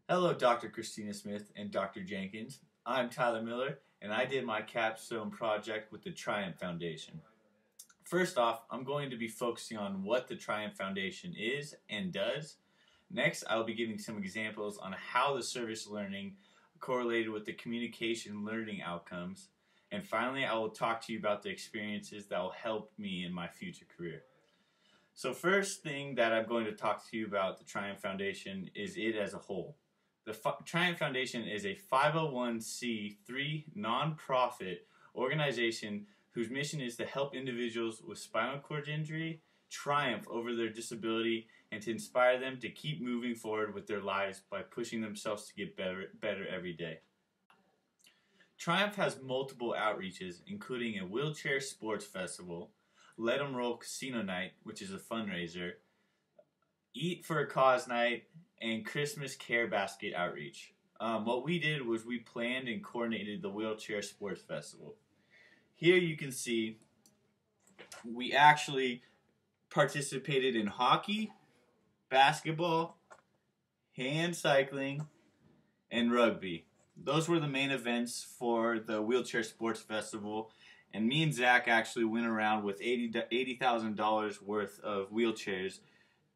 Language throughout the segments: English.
Hello, Dr. Christina Smith and Dr. Jenkins. I'm Tyler Miller, and I did my capstone project with the Triumph Foundation. First off, I'm going to be focusing on what the Triumph Foundation is and does. Next, I'll be giving some examples on how the service learning correlated with the communication learning outcomes. And finally, I will talk to you about the experiences that will help me in my future career. So first thing that I'm going to talk to you about the Triumph Foundation is it as a whole. The Triumph Foundation is a 501c3 nonprofit organization whose mission is to help individuals with spinal cord injury triumph over their disability and to inspire them to keep moving forward with their lives by pushing themselves to get better every day. Triumph has multiple outreaches, including a wheelchair sports festival, Let 'em Roll Casino Night, which is a fundraiser, Eat for a Cause Night, and Christmas Care Basket outreach. What we did was we planned and coordinated the Wheelchair Sports Festival. Here you can see we actually participated in hockey, basketball, hand cycling, and rugby. Those were the main events for the Wheelchair Sports Festival, and me and Zach actually went around with $80,000 worth of wheelchairs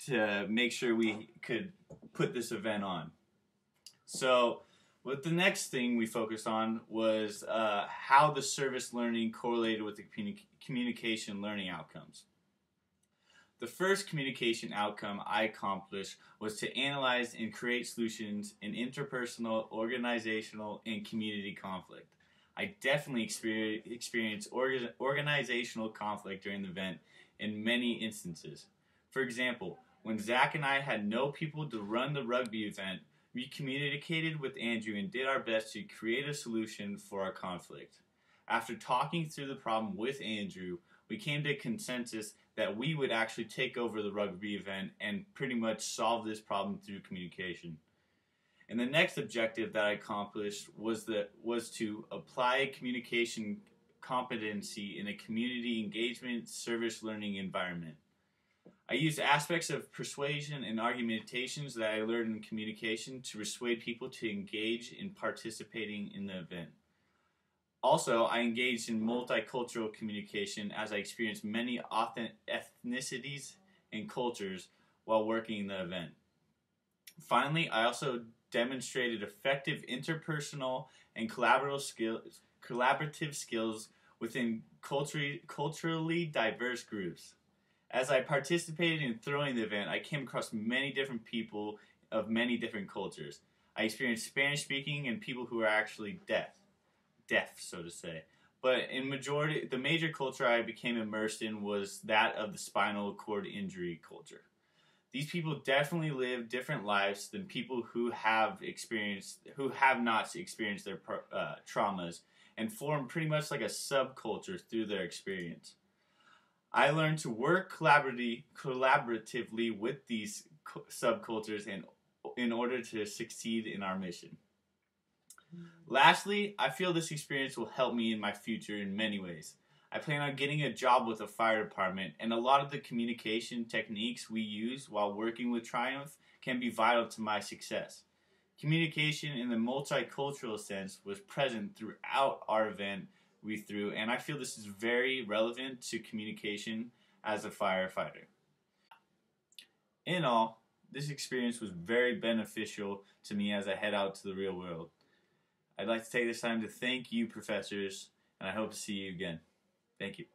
to make sure we could put this event on. So what the next thing we focused on was how the service learning correlated with the communication learning outcomes. The first communication outcome I accomplished was to analyze and create solutions in interpersonal, organizational, and community conflict. I definitely experienced organizational conflict during the event in many instances. For example, when Zach and I had no people to run the rugby event, we communicated with Andrew and did our best to create a solution for our conflict. After talking through the problem with Andrew, we came to a consensus that we would actually take over the rugby event and pretty much solve this problem through communication. And the next objective that I accomplished was to apply communication competency in a community engagement service learning environment. I used aspects of persuasion and argumentations that I learned in communication to persuade people to engage in participating in the event. Also, I engaged in multicultural communication as I experienced many ethnicities and cultures while working in the event. Finally, I also demonstrated effective interpersonal and collaborative skills within culturally diverse groups. As I participated in throwing the event, I came across many different people of many different cultures. I experienced Spanish speaking and people who are actually deaf, so to say. But in the major culture I became immersed in was that of the spinal cord injury culture. These people definitely live different lives than people who have not experienced their traumas and form pretty much like a subculture through their experience. I learned to work collaboratively with these subcultures in order to succeed in our mission. Lastly, I feel this experience will help me in my future in many ways. I plan on getting a job with a fire department, and a lot of the communication techniques we use while working with Triumph can be vital to my success. Communication in the multicultural sense was present throughout our event we threw, and I feel this is very relevant to communication as a firefighter. In all, this experience was very beneficial to me as I head out to the real world. I'd like to take this time to thank you, professors, and I hope to see you again. Thank you.